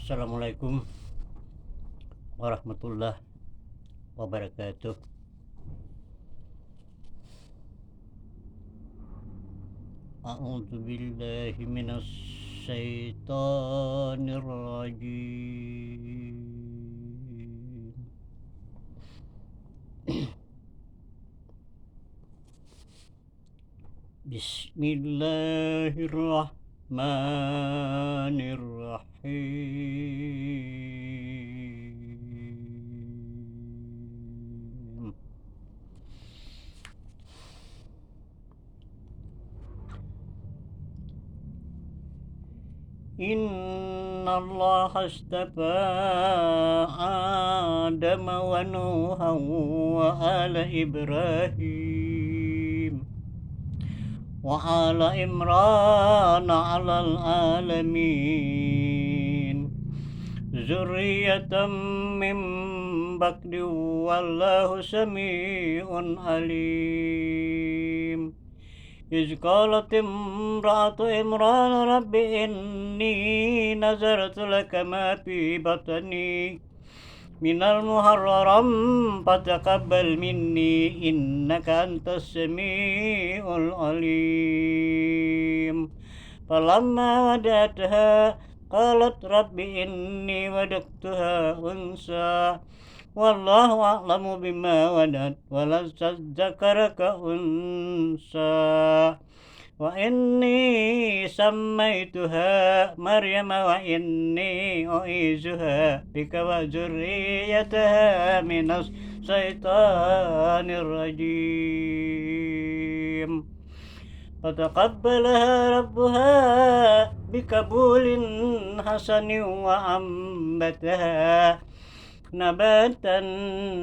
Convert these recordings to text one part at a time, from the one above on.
Assalamualaikum warahmatullahi wabarakatuh. A'udzu billahi minas syaitonir rajim. Bismillahirrahmanirrahim. Innallaha astafa Adama wa Nuhan wa ala Ibrahim wa ala Imran alal alamin zurriyatan min ba'di wallahu sami'un alim. إذ قالت امرأة عمران رب إني نذرت لك ما في بطني من المحرم فتقبل مني إنك أنت السميع العليم. فلما ودعتها قالت رب إني ودعتها أنثى والله أعلم بما ولدت ولست الذكر كأنثى وإني سميتها مريم وإني أعيذها بك وذريتها من الشيطان الرجيم. فتقبلها ربها بقبول حسن وأنبتها نباتا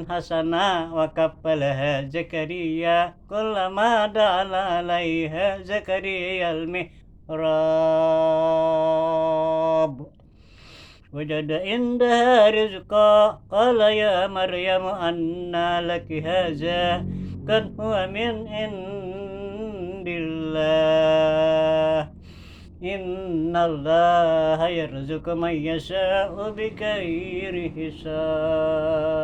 حسنا وكفلها زكريا كلما دخل عليها زكريا المحراب وجد عندها رزقا قال يا مريم أنى لك هذا قال هو من عند الله إن الله يرزق من يشاء بغير حساب.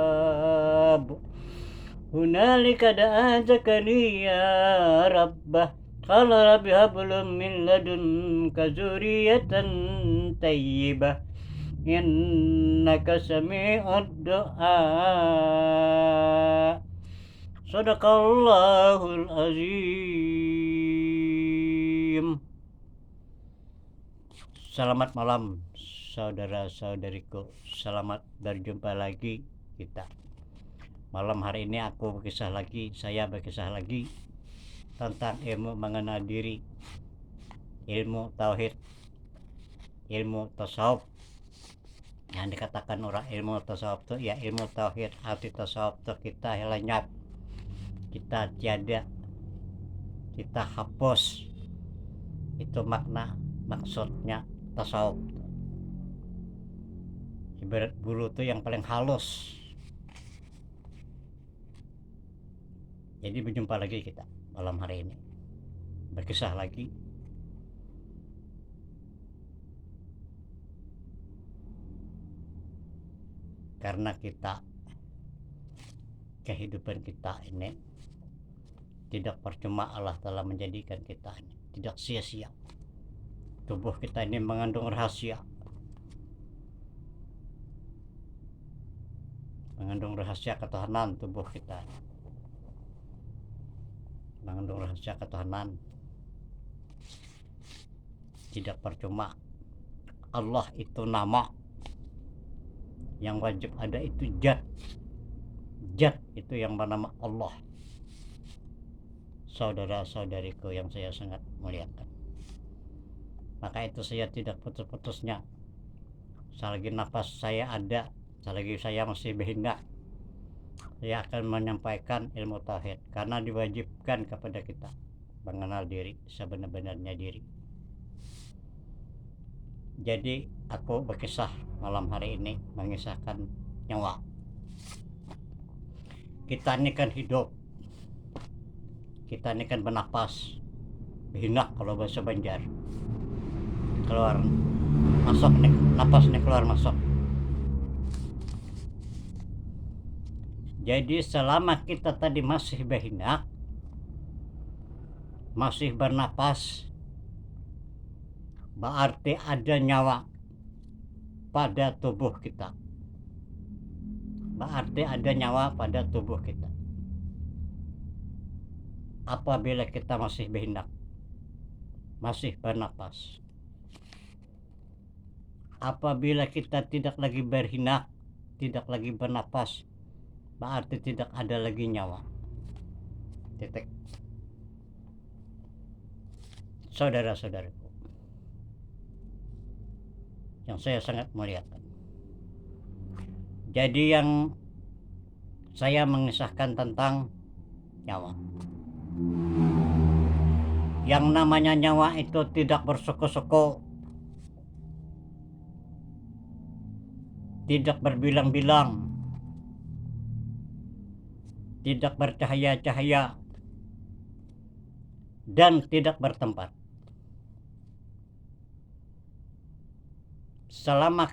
هنالك دعا زكريا ربه قال رب هب لي من لدنك ذرية طيبة إنك سميع الدعاء. صدق الله العظيم. Selamat malam saudara-saudariku, selamat berjumpa lagi kita. Malam hari ini saya berkisah lagi tentang ilmu mengenal diri, ilmu tauhid, ilmu tasawuf. Yang dikatakan orang ilmu tasawuf itu ya ilmu tauhid. Arti tasawuf itu kita lenyap, kita tiada, kita hapus. Itu maksudnya tasawuf. Ibarat bulu itu yang paling halus. Jadi berjumpa lagi kita malam hari ini, berkisah lagi karena kehidupan kita ini tidak percuma. Allah telah menjadikan kita ini tidak sia-sia. Tubuh kita ini mengandung rahasia, ketuhanan. Tubuh kita mengandung rahasia ketuhanan, tidak percuma. Allah itu nama, yang wajib ada itu zat itu yang bernama Allah. Saudara-saudariku yang saya sangat muliakan, maka itu saya tidak putus-putusnya, selagi nafas saya ada, selagi saya masih berhinga, saya akan menyampaikan ilmu tauhid, karena diwajibkan kepada kita mengenal diri sebenar-benarnya diri. Jadi aku berkisah malam hari ini mengisahkan nyawa. Kita ini kan hidup, kita ini kan bernapas, berhinak kalau bahasa Banjar, keluar masuk nih, napas nih keluar masuk. Jadi selama kita tadi masih berhendak, masih bernapas, berarti ada nyawa pada tubuh kita. Berarti ada nyawa pada tubuh kita. Apabila kita masih berhendak, masih bernapas. Apabila kita tidak lagi berhendak, tidak lagi bernapas, berarti tidak ada lagi nyawa. Titik. Saudara-saudaraku yang saya sangat muliakan, jadi yang saya mengisahkan tentang nyawa. Yang namanya nyawa itu tidak bersuku-suku, tidak berbilang-bilang, tidak bercahaya-cahaya, dan tidak bertempat. Selama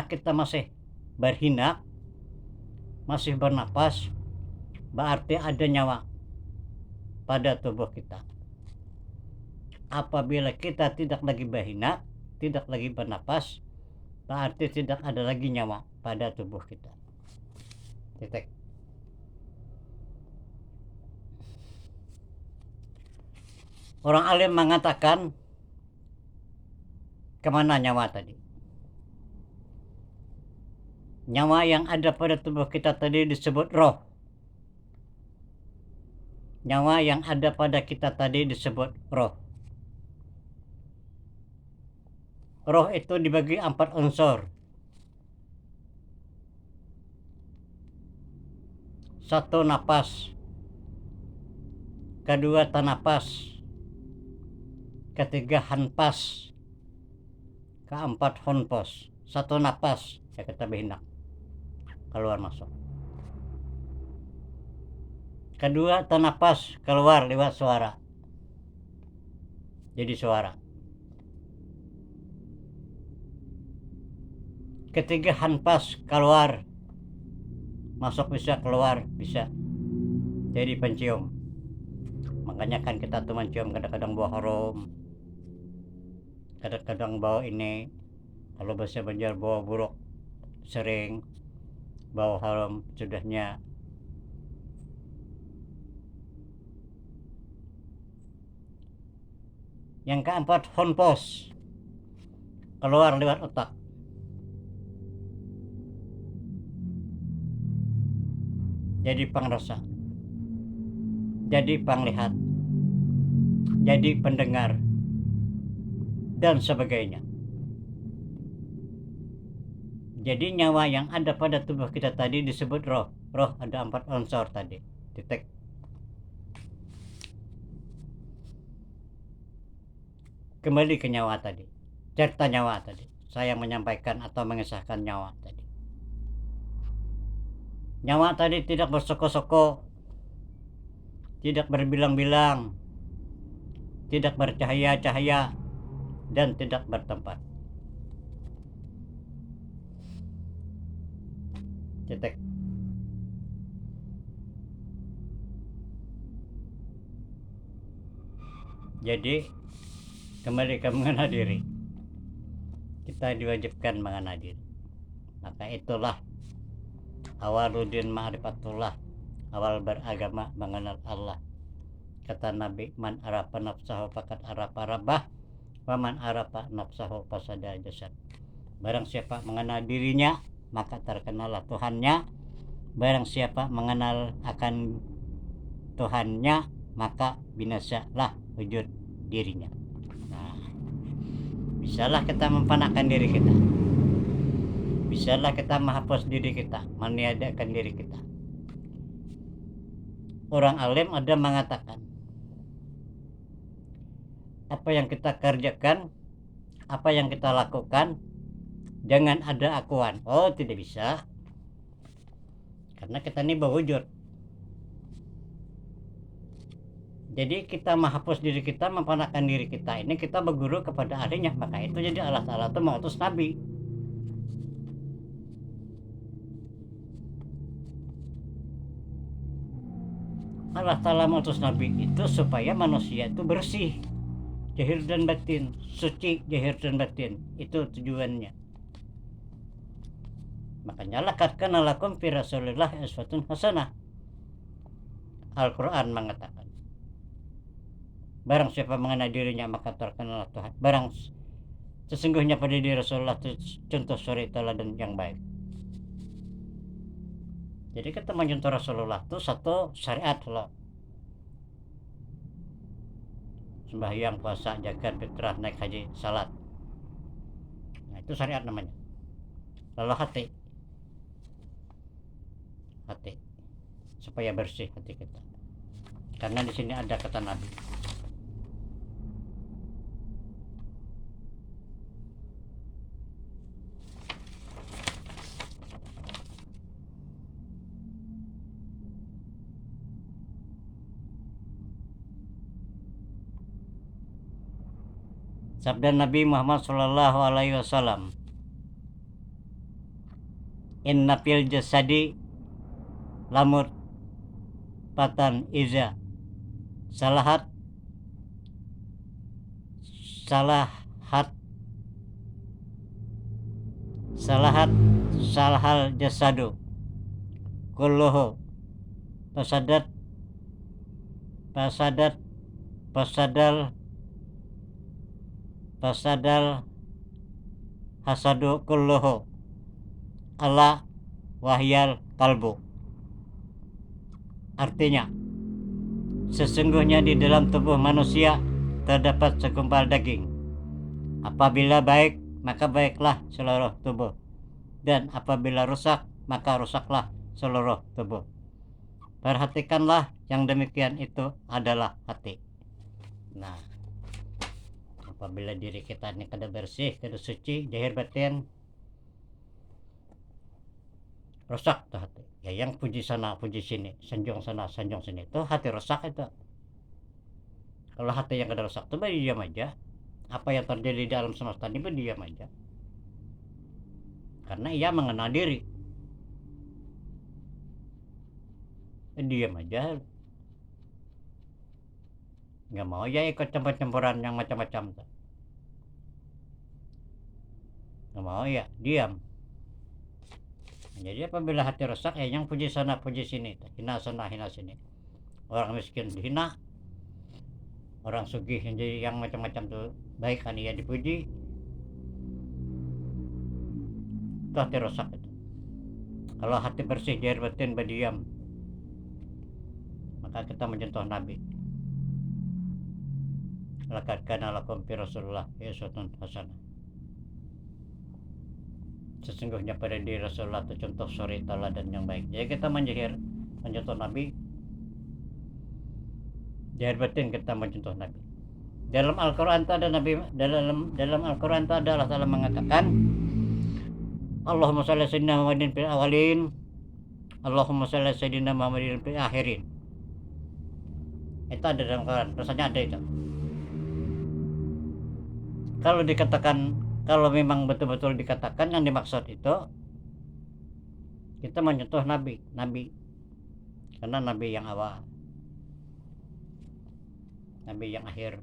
kita masih berhendak, masih bernapas, berarti ada nyawa pada tubuh kita. Apabila kita tidak lagi berhendak, tidak lagi bernapas, berarti tidak ada lagi nyawa pada tubuh kita. Titik. Orang alim mengatakan, kemana nyawa tadi? Nyawa yang ada pada tubuh kita tadi disebut roh. Nyawa yang ada pada kita tadi disebut roh. Roh itu dibagi 4 unsur. 1 napas, 2 tanapas, 3 hanpas, 4 honpos. 1 napas ya kita berhendak, keluar masuk. 2 tanapas, keluar lewat suara, jadi suara. 3 hanpas, keluar masuk, bisa keluar bisa, jadi pencium. Makanya kan kita tuh mencium kadang-kadang bau harum, kadang-kadang bau ini, kalau bahasa Banjar bau buruk, sering bau harum sudahnya. Yang 4 honpos, keluar lewat otak. Jadi pangrasa, jadi panglihat, jadi pendengar, dan sebagainya. Jadi nyawa yang ada pada tubuh kita tadi disebut roh. Roh ada 4 unsur tadi. Titik. Kembali ke nyawa tadi, cerita nyawa tadi. Saya menyampaikan atau mengisahkan nyawa tadi. Nyawa tadi tidak bersoko-soko, tidak berbilang-bilang, tidak bercahaya-cahaya, dan tidak bertempat. Titik. Jadi kembali ke mengenal diri, kita diwajibkan mengenal diri. Maka itulah awaludin ma'rifatullah, awal beragama mengenal Allah. Kata Nabi, man arafa nafsahu faqad arafa rabbah, wa man arafa nafsahu fasada jasad. Barang siapa mengenal dirinya, maka terkenallah Tuhannya. Barang siapa mengenal akan Tuhannya, maka binasalah wujud dirinya. Nah, bisalah kita memfanakan diri kita, bisalah kita menghapus diri kita, meniadakan diri kita. Orang alim ada mengatakan, apa yang kita kerjakan, apa yang kita lakukan, jangan ada akuan. Oh, tidak bisa, karena kita ini berwujud. Jadi kita menghapus diri kita, memfanakan diri kita ini, kita berguru kepada ahlinya. Maka itu jadi Allah Ta'ala itu mengutus Nabi. Allah Ta'ala mengutus Nabi itu supaya manusia itu bersih zahir dan batin, suci zahir dan batin. Itu tujuannya. Makanya laqad kana lakum fi Rasulillah uswatun hasanah. Al-Quran mengatakan, barang siapa mengenal dirinya maka terkenal Tuhan. Barang sesungguhnya pada diri Rasulullah itu contoh suri teladan yang baik. Jadi kita mencontoh Rasulullah itu satu syariat loh. Sembahyang, puasa, zakat, fitrah, naik haji, salat. Nah, itu syariat namanya. Lalu hati supaya bersih hati kita. Karena di sini ada kata Nabi. Sabda Nabi Muhammad sallallahu alaihi wasallam, inna fil jasadi lamut patan iza salahat salahal jasadu kulluhu pasadat hasadu kulluhu ala wahyal kalbu. Artinya, sesungguhnya di dalam tubuh manusia terdapat segumpal daging. Apabila baik, maka baiklah seluruh tubuh. Dan apabila rusak, maka rusaklah seluruh tubuh. Perhatikanlah, yang demikian itu adalah hati. Nah, apabila diri kita ini kada bersih, kada suci, zahir batin, rusak tuh hati. Ya yang puji sana, puji sini, sanjung sana, sanjung sini, itu hati rusak itu. Kalau hati yang kada rusak itu diam aja. Apa yang terjadi di alam semesta ini diam aja. Karena ia mengenal diri. Diam aja. Nggak mau ya ikut campur-campuran yang macam-macam tuh. Nggak mau ya, diam. Jadi apabila hati rusak, ya yang puji sana puji sini, hina sana hina sini. Orang miskin dihina, orang sugih yang macam-macam tuh baik kan ia dipuji. Itu hati rusak itu. Kalau hati bersih zahir batin berdiam, maka kita mencontoh Nabi. Laqad kana lakum fi Rasulillah uswatun hasanah. Sesungguhnya pada diri Rasulullah itu contoh suri teladan yang baik. Jadi kita mencontoh Nabi. Zahir batin kita mencontoh Nabi. Dalam Al-Quran itu ada Nabi, dalam Al-Quran itu ada Allah Ta'ala mengatakan, Allahumma shalli sayyidina Muhammadin fil awalin, Allahumma shalli sayyidina Muhammadin fil akhirin. Itu ada dalam Al-Quran, rasanya ada itu. Kalau memang betul-betul dikatakan yang dimaksud itu, kita mencontoh Nabi, karena Nabi yang awal, Nabi yang akhir.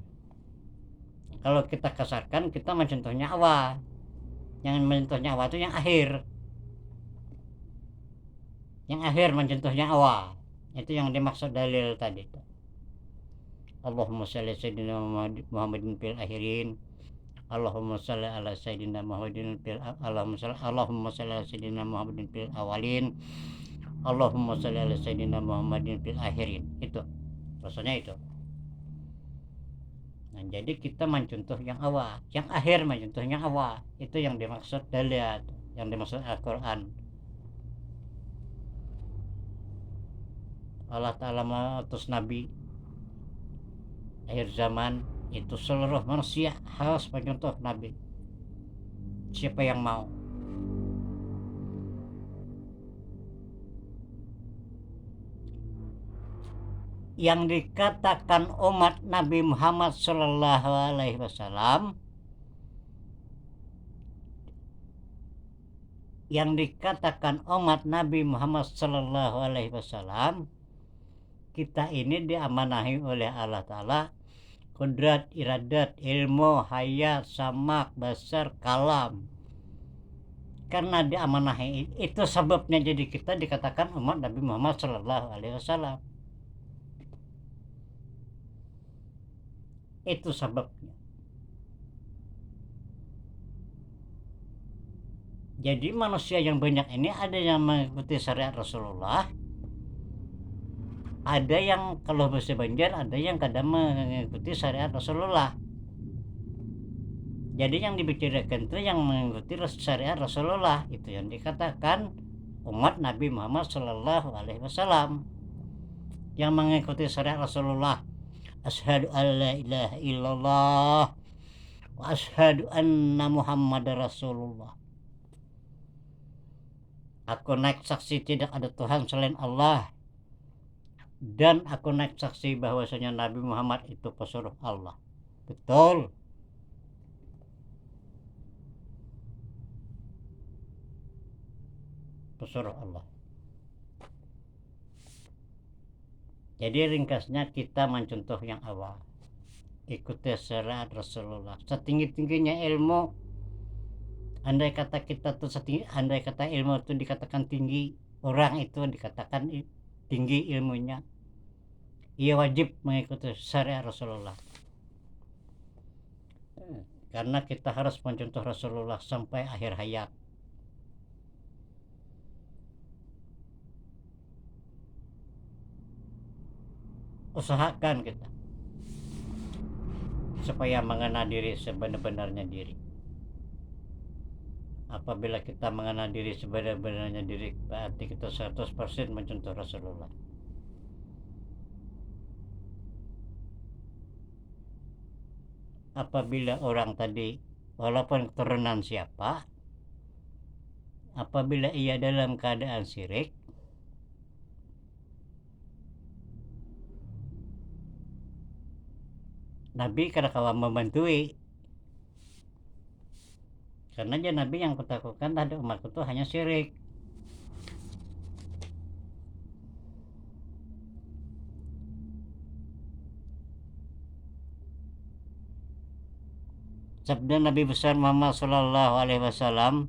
Kalau kita kasarkan, kita mencontohnya awal. Yang mencontohnya awal itu yang akhir. Yang akhir mencontohnya awal. Itu yang dimaksud dalil tadi. Allahumma shalli sayyidina Muhammadin fil akhirin, Allahumma shalli ala sayyidina Muhammadin fil Allahumma shalli ala sayyidina Muhammadin fil awalin, Allahumma shalli ala sayyidina Muhammadin fil akhirin. Itu rasanya itu. Nah, jadi kita mencontoh yang awal, yang akhir mencontoh yang awal. Itu yang dimaksud dalil, yang dimaksud Al-Quran. Allah Ta'ala mengutus Nabi akhir zaman, itu seluruh manusia harus mencontoh Nabi. Siapa yang mau. yang dikatakan umat Nabi Muhammad Sallallahu Alaihi Wasallam, yang dikatakan umat Nabi Muhammad Sallallahu Alaihi Wasallam, kita ini diamanahi oleh Allah Ta'ala kudrat, iradat, ilmu, hayat, samak, basar, kalam. Karena diamanahi itu sebabnya jadi kita dikatakan umat Nabi Muhammad Sallallahu Alaihi Wasallam. Itu sebabnya. Jadi manusia yang banyak ini ada yang mengikuti syariat Rasulullah, ada yang kalau bahasa Banjar ada yang kadang mengikuti syariat Rasulullah. Jadi yang dibicarakan itu yang mengikuti syariat Rasulullah, itu yang dikatakan umat Nabi Muhammad Sallallahu Alaihi Wasallam. Yang mengikuti syariat Rasulullah, asyhadu an la ilaha illallah wa asyhadu anna Muhammadar Rasulullah. Aku naik saksi tidak ada Tuhan selain Allah, dan aku naik saksi bahwasanya Nabi Muhammad itu pesuruh Allah. Betul. Pesuruh Allah. Jadi ringkasnya kita mencontoh yang awal, ikuti syariat Rasulullah. Setinggi-tingginya ilmu, andai kata kita tuh setinggi, andai kata ilmu itu dikatakan tinggi, orang itu dikatakan tinggi ilmunya, ia wajib mengikuti syariat Rasulullah. Karena kita harus mencontoh Rasulullah sampai akhir hayat. Usahakan kita supaya mengenal diri sebenar-benarnya diri. Apabila kita mengenal diri sebenar-benarnya diri, berarti kita 100% mencontoh Rasulullah. Apabila orang tadi walaupun keturunan siapa, apabila ia dalam keadaan syirik, Nabi kada kawan membantui. Karena dia Nabi yang kutakukan tadi umatku itu hanya syirik. Sabda Nabi besar Muhammad Sallallahu Alaihi Wasallam,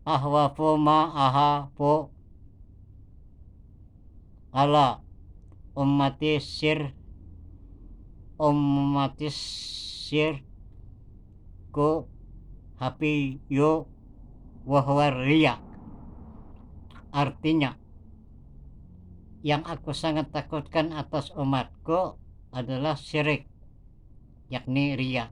ahwafu ma'ahafu ala ummati sir ku hapi yo wahwaria. Artinya, yang aku sangat takutkan atas umatku adalah syirik, yakni riya.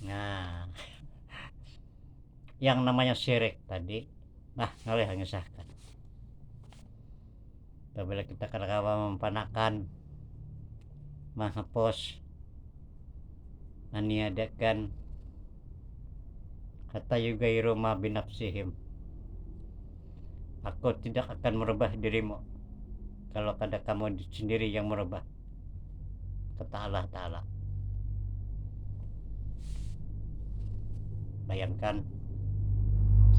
Nah, yang namanya syirik tadi, ngalih mengisahkan. Apabila kita kadang-kadang mempanakan, menghapus, meniadakan kata yugairu ma binafsihim, aku tidak akan merubah dirimu kalau kada kamu sendiri yang merubah, kata Allah Ta'ala. Bayangkan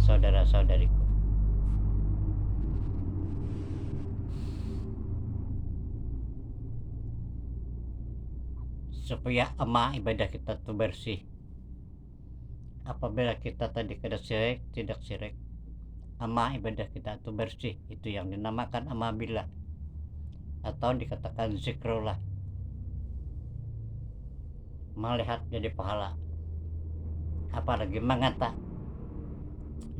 saudara-saudariku, supaya ibadah kita tuh bersih. Apabila kita tadi kada syirik, tidak syirik, ibadah kita tuh bersih, itu yang dinamakan billah atau dikatakan zikrullah, melihat jadi pahala. Apalagi mengata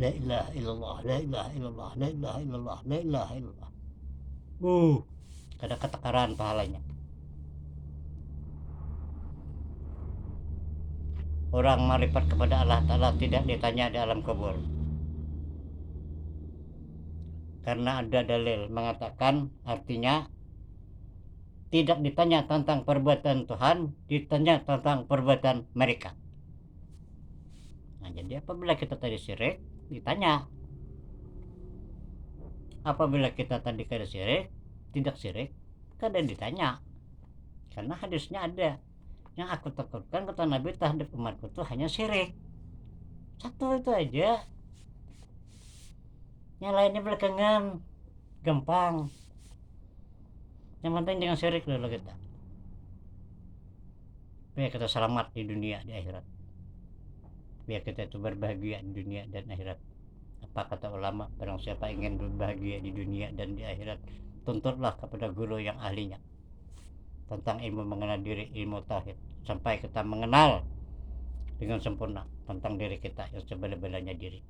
la ilaha illallah, la ilaha illallah, la ilaha illallah, la ilaha illallah, kada ketakaran pahalanya. Orang marifat kepada Allah Ta'ala tidak ditanya di alam kubur, karena ada dalil mengatakan, artinya tidak ditanya tentang perbuatan Tuhan, ditanya tentang perbuatan mereka. Nah, jadi apabila kita tadi syirik, ditanya. Apabila kita tadi kada syirik, tidak syirik, kada ditanya. Karena hadisnya ada. Yang aku takutkan kata Nabi terhadap umatku itu hanya syirik. Satu itu aja. Yang lainnya belakangan gampang. Yang penting jangan syirik dulu kita. Biar kita selamat di dunia, di akhirat. Biar kita itu berbahagia di dunia dan akhirat. Apa kata ulama, barang siapa ingin berbahagia di dunia dan di akhirat, tuntutlah kepada guru yang ahlinya tentang ilmu mengenal diri, ilmu tauhid, sampai kita mengenal dengan sempurna tentang diri kita yang sebenar-benarnya diri.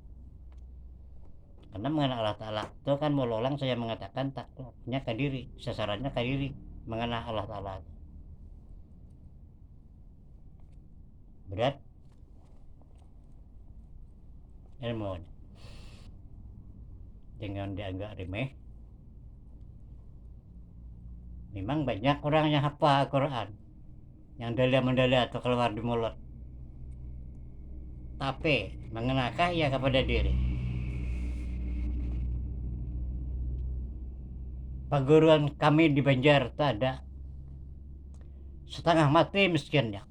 Karena mengenal Allah Ta'ala itu kan berulang saya mengatakan takluknya ke diri, sasarannya ke diri, mengenal Allah Ta'ala. Berat ilmu, jangan dianggap remeh. Memang banyak orang yang hafal Al-Quran, yang dalil-dalil atau keluar di mulut, tapi mengenakah ia kepada diri? Perguruan kami di Banjar itu ada setengah mati miskinnya,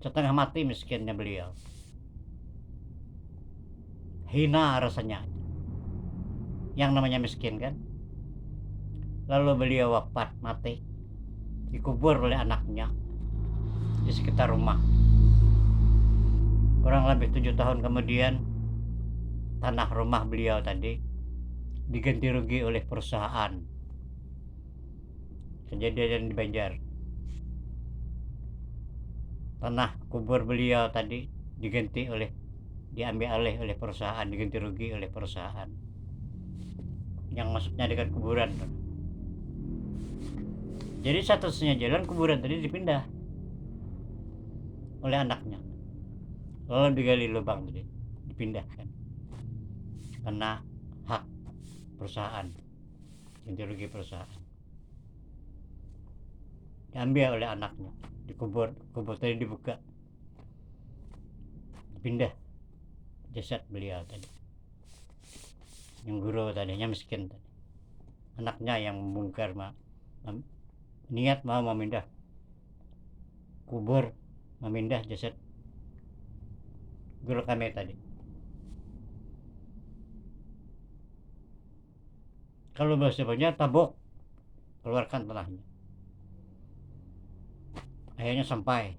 setengah mati miskinnya beliau, hina rasanya yang namanya miskin kan. Lalu beliau wafat, mati, dikubur oleh anaknya di sekitar rumah. Kurang lebih 7 tahun kemudian, tanah rumah beliau tadi diganti rugi oleh perusahaan. Kejadian di Banjar, tanah kubur beliau tadi diambil alih oleh perusahaan, diganti rugi oleh perusahaan yang masuknya dekat kuburan. Jadi satu-satunya jalan kuburan tadi dipindah oleh anaknya, lalu digali lubang tadi, dipindahkan karena hak perusahaan, ganti rugi perusahaan, diambil oleh anaknya, kubur tadi dibuka, dipindah jasad beliau tadi, yang guru tadinya miskin tadi, anaknya yang membongkar niat mau memindah kubur, memindah jasad guru kami tadi. Kalau bahasa Banjar tabok, keluarkan tanahnya. Akhirnya sampai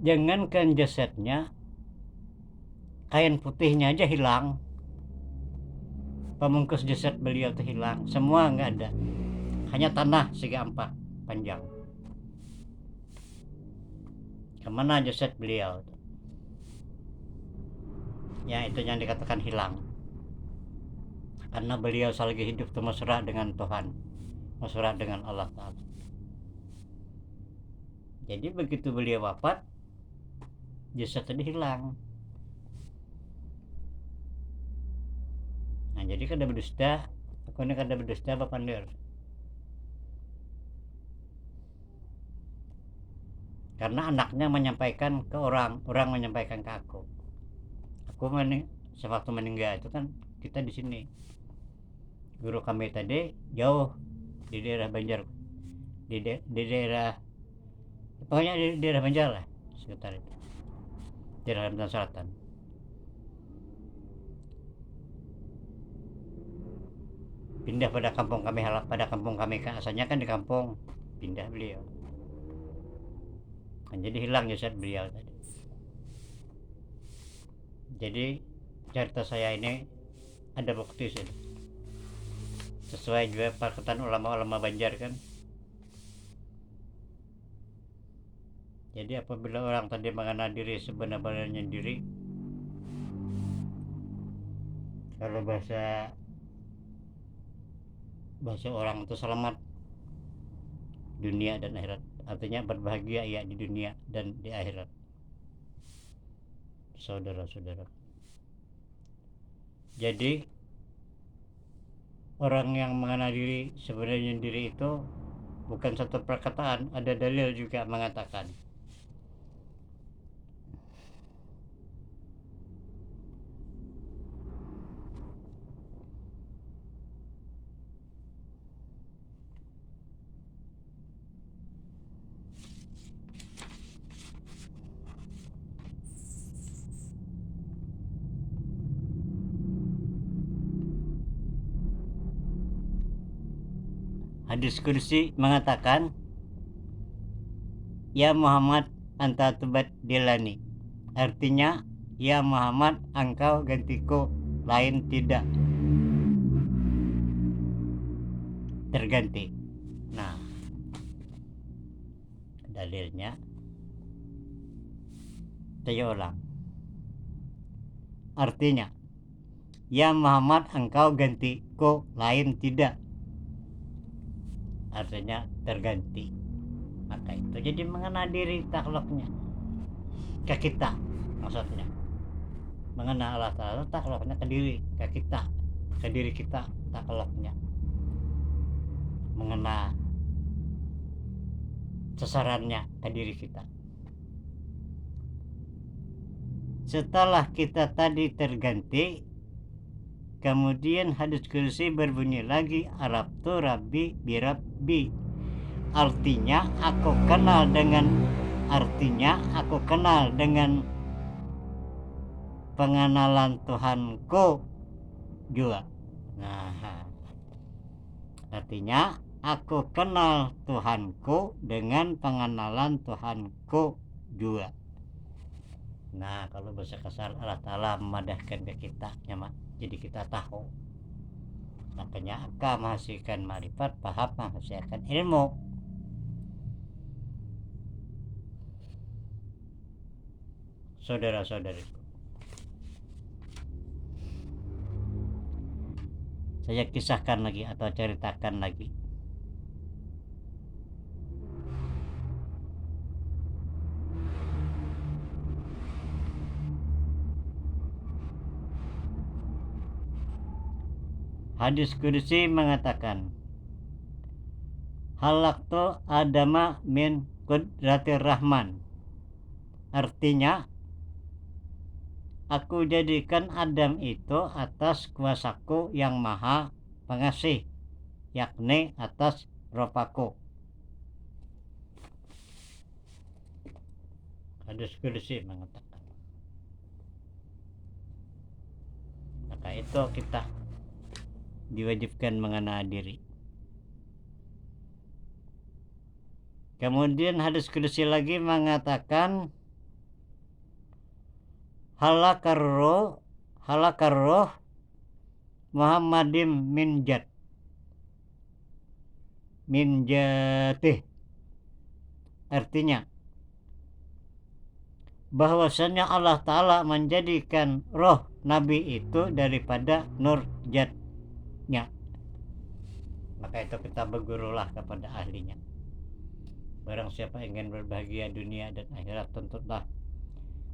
jangankan jasadnya, kain putihnya aja hilang, pembungkus jasad beliau itu hilang, semua nggak ada, hanya tanah segi 4 panjang. Kemana jasad beliau? Ya itu yang dikatakan hilang, karena beliau selagi hidup itu mesra dengan Tuhan, mesra dengan Allah Ta'ala. Jadi begitu beliau wafat, jasad tadi hilang. Nah jadi kada berdusta, aku ini kada berdusta Bapak Ndir, karena anaknya menyampaikan ke orang menyampaikan ke aku sewaktu meninggal itu kan kita di sini, guru kami tadi jauh di daerah Banjar, di daerah, pokoknya di daerah Banjar lah, sekitar itu, daerah Kalimantan Selatan. Pindah pada kampung kami asalnya kan di kampung, pindah beliau. Nah, jadi hilang jasad beliau tadi. Jadi cerita saya ini ada bukti sih, sesuai juga perkataan ulama-ulama Banjar kan. Jadi apabila orang tadi mengenal diri sebenar-benarnya diri, kalau bahasa orang itu selamat dunia dan akhirat, artinya berbahagia ya di dunia dan di akhirat. saudara-saudara. Jadi orang yang mengenal diri sebenarnya diri itu bukan satu perkataan, ada dalil juga mengatakan. Hadis kursi mengatakan, ya Muhammad anta tubaddilani, artinya ya Muhammad engkau gantiku, lain tidak terganti. Nah, dalilnya saya ulang, artinya ya Muhammad engkau gantiku, lain tidak, artinya terganti. Maka itu jadi mengenal diri takhluknya ke kita, maksudnya mengenal Allah Ta'ala takhluknya ke diri, ke diri kita takhluknya, mengenal sasarannya ke diri kita. Setelah kita tadi terganti, kemudian hadis kursi berbunyi lagi, Arabtu Rabbi birabbi, artinya aku kenal dengan pengenalan Tuhanku juga. Nah, artinya aku kenal Tuhanku dengan pengenalan Tuhanku juga. Nah, kalau bahasa kasar Allah Ta'ala memadahkan ke kita, ya mak, jadi kita tahu. Makanya akan menghasilkan marifat, paham menghasilkan ilmu. Saudara-saudariku, saya kisahkan lagi atau ceritakan lagi. Hadis kursi mengatakan, halaktu adama min qudratir rahman, artinya aku jadikan Adam itu atas kuasaku yang maha pengasih, yakni atas rupaku. Hadis kursi mengatakan. Maka itu kita diwajibkan mengenal diri. Kemudian hadis kursi lagi mengatakan, halakar roh Muhammadim min jatih, artinya bahwasanya Allah Ta'ala menjadikan roh Nabi itu daripada nur jatnya. Maka itu kita bergurulah kepada ahlinya. Barang siapa ingin berbahagia dunia dan akhirat, tuntutlah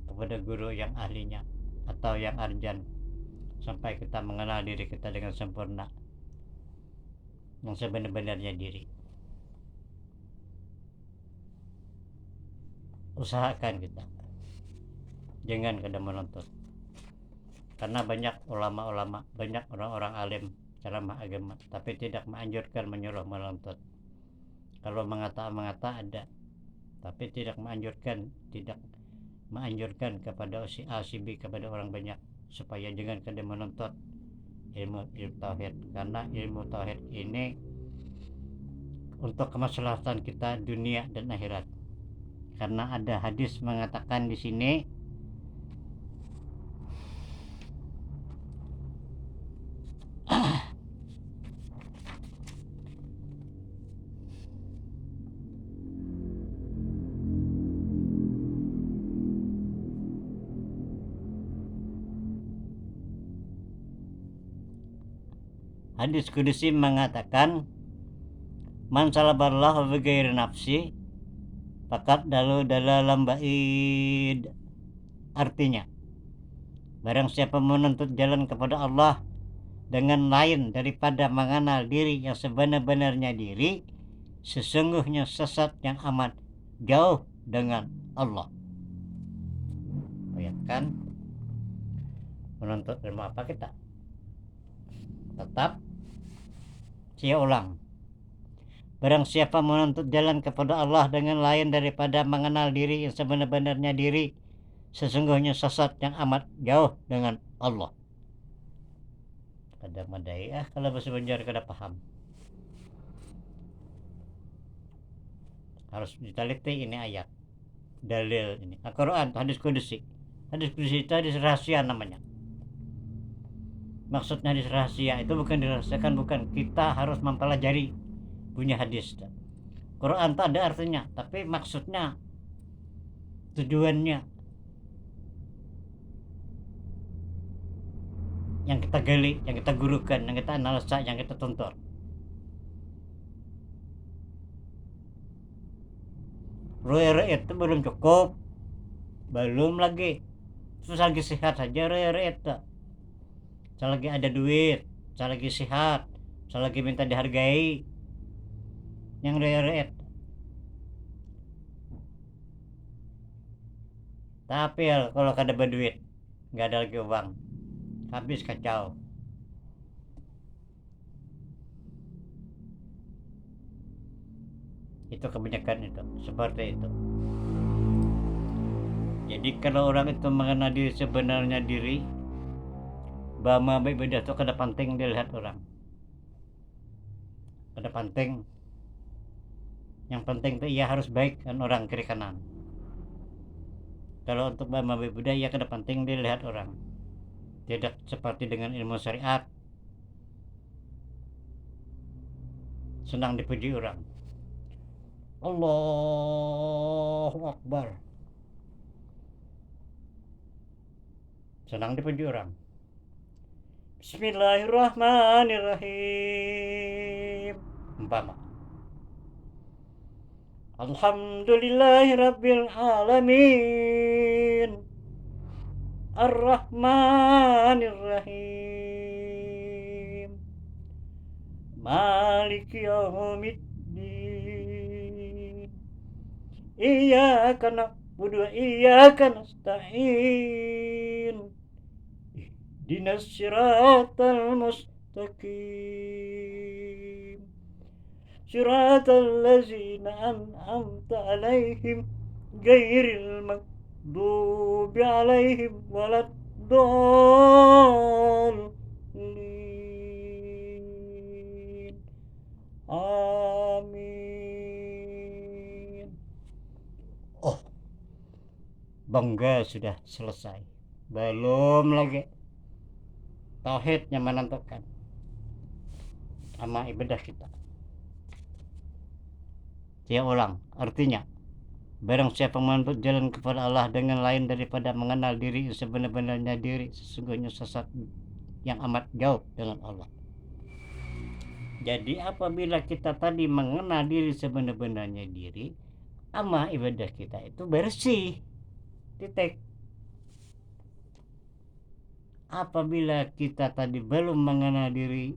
kepada guru yang ahlinya atau yang arjan, sampai kita mengenal diri kita dengan sempurna, yang sebenar-benarnya diri. Usahakan kita jangan kada menuntut, karena banyak ulama-ulama, banyak orang-orang alim ceramah agama, tapi tidak menganjurkan menyuruh menuntut. Kalau mengata ada, tapi tidak menganjurkan kepada si A si B, kepada orang banyak, supaya jangan kada menuntut ilmu tauhid, karena ilmu tauhid ini untuk kemaslahatan kita dunia dan akhirat. Karena ada hadis mengatakan di sini, hadis kudusi mengatakan, man salaballahu bi ghairi nafsi fakat dalam ba'id, artinya Barang siapa menuntut jalan kepada Allah dengan lain daripada mengenal diri yang sebenar-benarnya diri, sesungguhnya sesat yang amat jauh dengan Allah. Ya kan? Menuntut ilmu apa kita? Tetap saya ulang. Barang siapa menuntut jalan kepada Allah dengan lain daripada mengenal diri yang sebenar-benarnya diri, sesungguhnya sesat yang amat jauh dengan Allah. Kada madai kalau bahasa Banjar kada paham. Harus diteliti ini ayat, dalil ini. Al-Quran, hadis kudusi. Hadis kudusi itu hadis rahasia namanya. Maksudnya hadis rahasia itu bukan dirahasiakan, bukan. Kita harus mempelajari punya hadis. Quran itu ada artinya, tapi maksudnya, tujuannya yang kita gali, yang kita gurukan, yang kita analisa, yang kita tuntut. Roe itu belum cukup, belum lagi. Selagi sehat saja roe itu. Selagi ada duit, selagi sehat, selagi minta dihargai, yang roe. Tapi kalau kada berduit, nggak ada lagi uang, habis kacau. Itu kebanyakan itu seperti itu. Jadi kalau orang itu mengenal diri sebenarnya diri, bama beda itu kada penting dilihat orang, kada penting. Yang penting itu ia harus baik kan orang kiri kanan. Kalau untuk bama beda ia kada penting dilihat orang. Tidak seperti dengan ilmu syariat, senang dipuji orang. Allahu Akbar, senang dipuji orang. Bismillahirrahmanirrahim umpama. Alhamdulillahirabbil alamin Ar-Rahmanir-Rahim Maliki yaumiddin Iyyaka na'budu wa iyyaka nasta'in Ihdinas siratal mustaqim Siratal ladzina an'amta 'alaihim ghairil maghdubi 'alaihim waladdallin. Amin. Oh, bangga sudah selesai. Belum lagi tauhidnya menentukan sama ibadah kita. Saya ulang, artinya barang siapa menuntut jalan kepada Allah dengan lain daripada mengenal diri sebenar-benarnya diri, sesungguhnya sesat yang amat jauh dengan Allah. Jadi apabila kita tadi mengenal diri sebenar-benarnya diri, ama ibadah kita itu bersih. Titik. Apabila kita tadi belum mengenal diri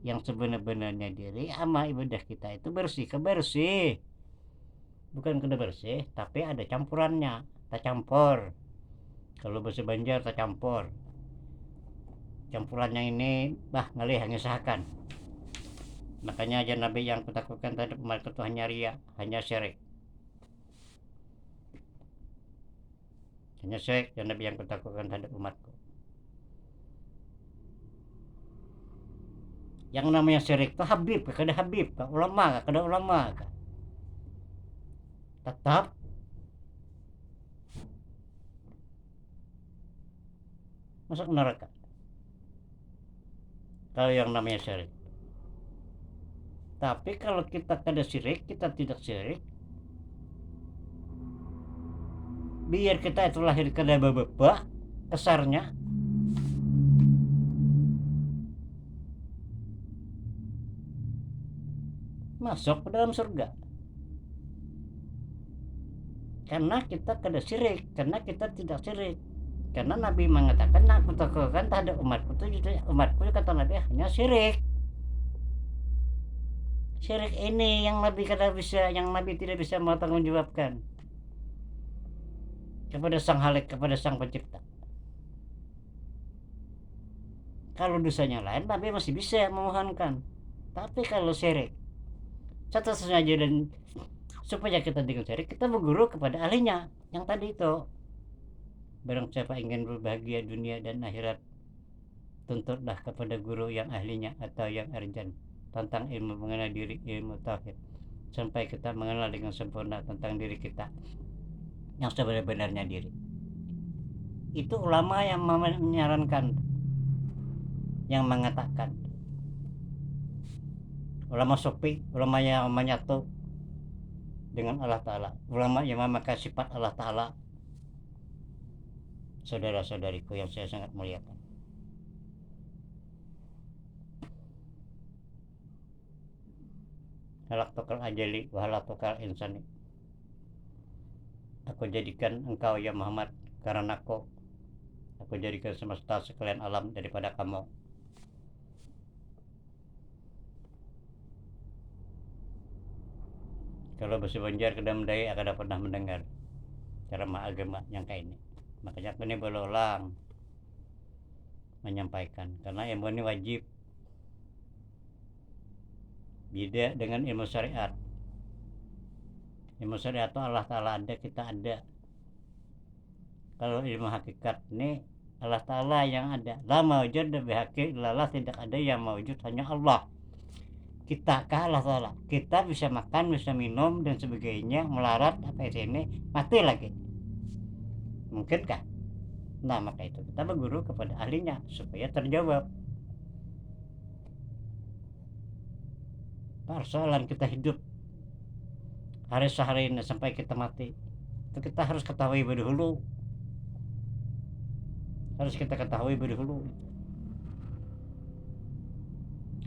yang sebenar-benarnya diri, ama ibadah kita itu bersih, kebersih. Bukan kena bersih, tapi ada campurannya, tak campur. Kalau bahasa Banjar tak campur. Campurannya ini ngalih ngesahkan. Makanya aja Nabi yang kutakutkan terhadap umat itu hanya ria, hanya syirik. Hanya syirik yang Nabi yang kutakutkan terhadap umatku. Yang namanya syirik itu habib, kada habib, ulama, kada ulama. Tetap masuk neraka kalau yang namanya syirik. Tapi kalau kita kada syirik, kita tidak syirik, biar kita itu lahir kada bapak kasarnya, masuk ke dalam surga. Karena kita kada syirik, karena kita tidak syirik. Karena Nabi mengatakan, aku takutkan terhadap umatku itu, umatku kata Nabi hanya syirik. Syirik ini yang Nabi tidak bisa bertanggungjawabkan kepada Sang Halik, kepada Sang Pencipta. Kalau dosanya lain, Nabi masih bisa memohonkan. Tapi kalau syirik, satu saja, dan supaya kita dengan syirik, kita berguru kepada ahlinya. Yang tadi itu, barang siapa ingin berbahagia dunia dan akhirat, tuntutlah kepada guru yang ahlinya atau yang arjan tentang ilmu mengenal diri, ilmu tauhid, sampai kita mengenal dengan sempurna tentang diri kita yang sebenar-benarnya diri. Itu ulama yang menyarankan, yang mengatakan, ulama sufi, ulama yang menyatu dengan Allah Ta'ala, ulama yang memakai sifat Allah Ta'ala. Saudara-saudariku yang saya sangat muliakan, halaktukal ajali wa halaktukal insani, aku jadikan engkau ya Muhammad karena aku jadikan semesta sekalian alam daripada kamu. Kalau bahasa Banjar kedam daya akan pernah mendengar ceramah agama yang kayak ini. Makanya aku ini berulang menyampaikan, karena ilmu ini wajib. Beda dengan ilmu syariat. Ilmu syariat itu Allah Ta'ala ada, kita ada. Kalau ilmu hakikat ini Allah Ta'ala yang ada. La mawjud bihaqi illallah, tidak ada yang mawjud, hanya Allah. Kita kah Allah Ta'ala? Kita bisa makan, bisa minum dan sebagainya, melarat apa ini, mati lagi. Mungkinkah? Nah, maka itu kita berguru kepada ahlinya supaya terjawab persoalan kita hidup hari sehari ini sampai kita mati. Itu kita harus ketahui berdahulu. Harus kita ketahui berdahulu.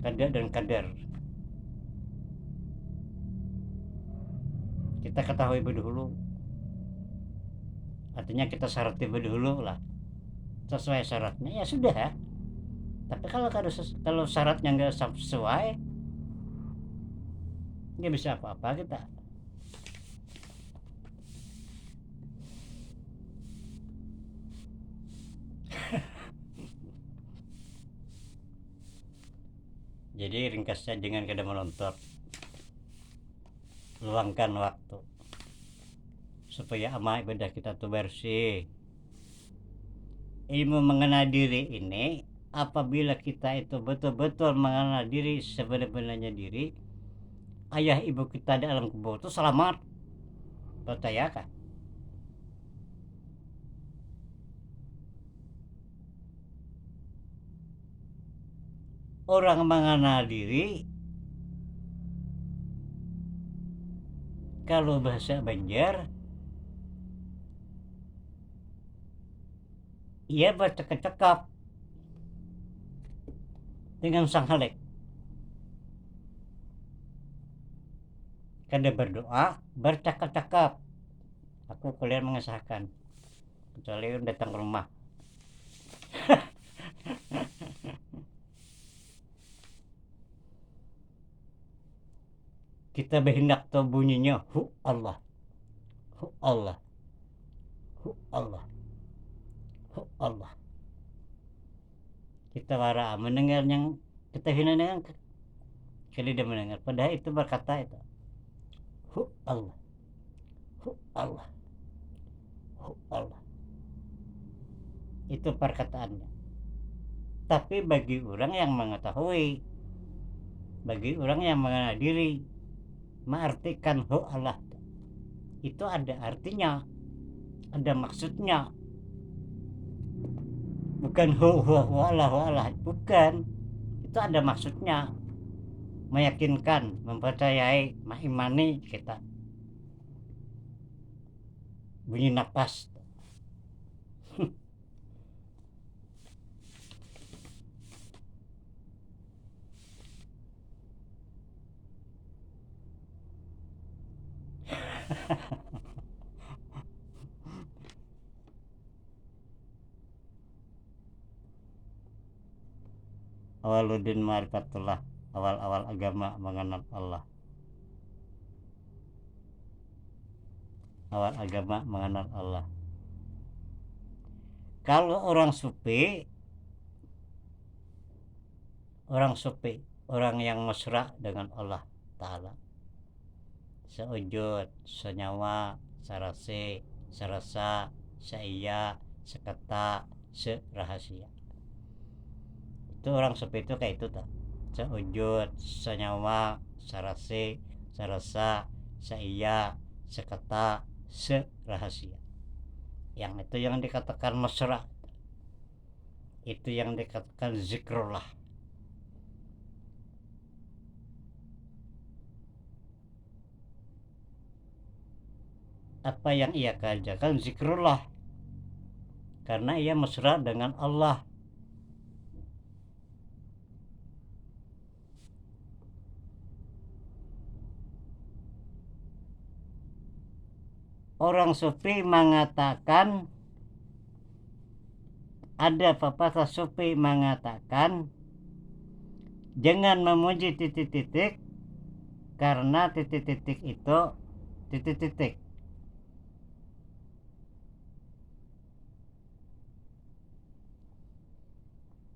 Kadar dan kadar. Kita ketahui berdahulu. Artinya kita syarati berdahulu lah. Sesuai syaratnya ya sudah ya. Tapi kalau syaratnya nggak sesuai, nggak bisa apa-apa kita. Jadi ringkasnya, dengan kita menuntut, luangkan waktu supaya amal ibadah kita tuh bersih. Ilmu mengenal diri ini, apabila kita itu betul-betul mengenal diri sebenarnya diri, ayah ibu kita di alam kubur itu selamat. Percayakan? Orang mengenal diri, kalau bahasa Banjar, ia bercakap-cakap dengan Sang Halik. Kada berdoa, bercakap-cakap. Aku kalian mengesahkan, kecuali datang ke rumah. Kita berhendak tahu bunyinya, hu Allah, hu Allah, hu Allah, hu Allah. Kita wara mendengar yang kita hina dengan kali dia mendengar, padahal itu berkata itu, hu Allah, hu Allah, hu Allah. Itu perkataannya. Tapi bagi orang yang mengetahui, bagi orang yang mengenal diri, mengartikan hu Allah, itu ada artinya, ada maksudnya. Bukan hu Allah, bukan. Itu ada maksudnya, meyakinkan, mempercayai, mengimani kita. Bunyi napas. Awaluddin ma'rifatullah, awal-awal agama mengenal Allah. Awal agama mengenal Allah. Kalau orang sufi, orang yang mesra dengan Allah Ta'ala, seujud, senyawa, sarase, serasa, seiya, sekata, serahasia. Itu orang sufi itu kayak itu tak, seujud, senyawa, sarase, serasa, seiya, sekata, serahasia. Yang itu yang dikatakan mesra, itu yang dikatakan zikrullah. Apa yang ia kerjakan zikrullah, karena ia mesra dengan Allah. Orang sufi mengatakan, ada pepatah sufi mengatakan, jangan memuji titik-titik, karena titik-titik itu titik-titik.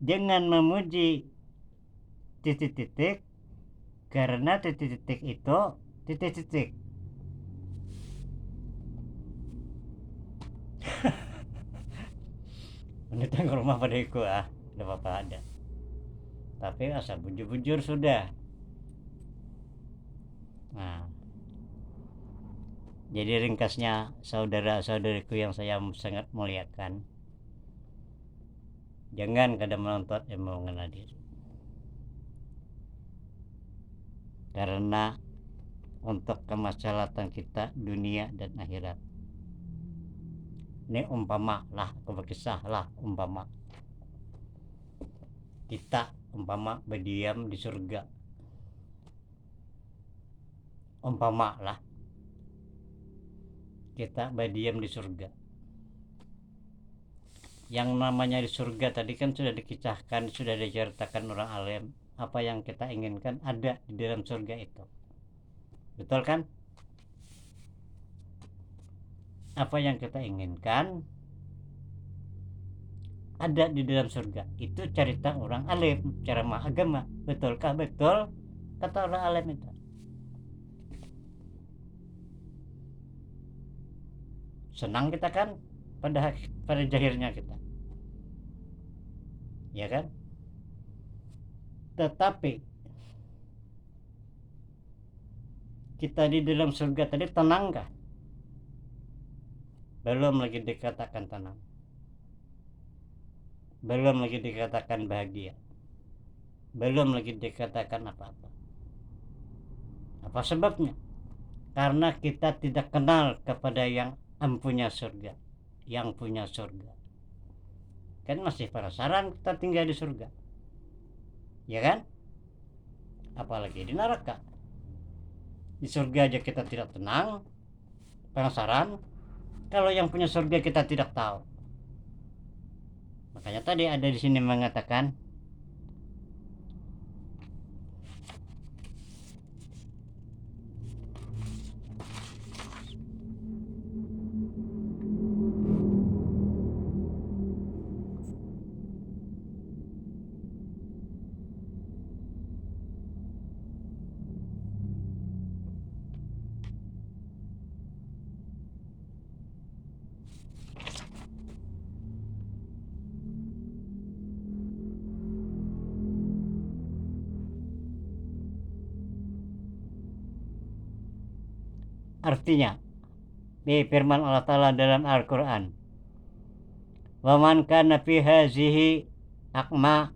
Jangan memuji titik-titik, karena titik-titik itu titik-titik. Menitang ke rumah pada iku ada apa ada. Tapi asal bujur-bujur sudah. Nah, jadi ringkasnya saudara-saudariku yang saya sangat muliakan, jangan kadang menuntut ilmu mengenal diri, karena untuk kemaslahatan kita dunia dan akhirat. Ini umpama lah, aku berkisah lah, umpama kita berdiam di surga, umpama lah kita berdiam di surga. Yang namanya di surga tadi kan sudah dikisahkan, sudah diceritakan orang alim, apa yang kita inginkan ada di dalam surga itu, betul kan? Apa yang kita inginkan ada di dalam surga, itu cerita orang alim, ceramah agama. Betulkah? Betul, kata orang alim itu. Senang kita kan pada jahirnya kita, ya kan? Tetapi kita di dalam surga tadi tenangkah? Belum lagi dikatakan tenang, belum lagi dikatakan bahagia, belum lagi dikatakan apa-apa. Apa sebabnya? Karena kita tidak kenal kepada yang punya surga, yang punya surga. Kan masih penasaran kita tinggal di surga, ya kan? Apalagi di neraka. Di surga aja kita tidak tenang, penasaran. Kalau yang punya surga kita tidak tahu. Makanya tadi ada di sini mengatakan, artinya di firman Allah Ta'ala dalam Al-Quran, waman kana fi hazihi akma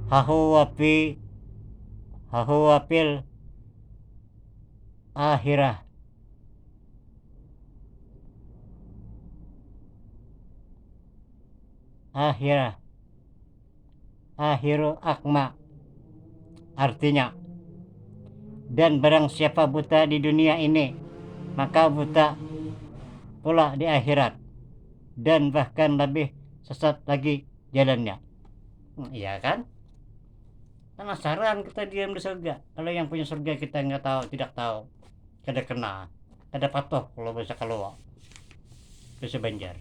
hahuwa fil akhirah akhiru akma. Artinya, dan barang siapa buta di dunia ini, maka buta pula di akhirat, dan bahkan lebih sesat lagi jalannya. Iya kan? Penasaran kita diam di surga. Kalau yang punya surga kita nggak tahu, tidak tahu, kada kenal, kada patuh kalau bisa keluar, bisa banjar.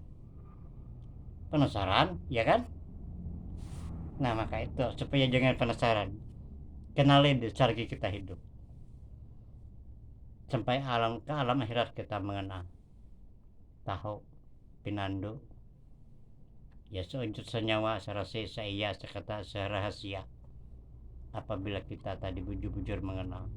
Penasaran, ya kan? Nah maka itu supaya jangan penasaran, kenalin di strategi kita hidup sampai ke alam akhirat kita mengenal, tahu, pinandu, ya seujud senyawa, serasi, seia, sekata, serahasia. Apabila kita tadi bujur-bujur mengenal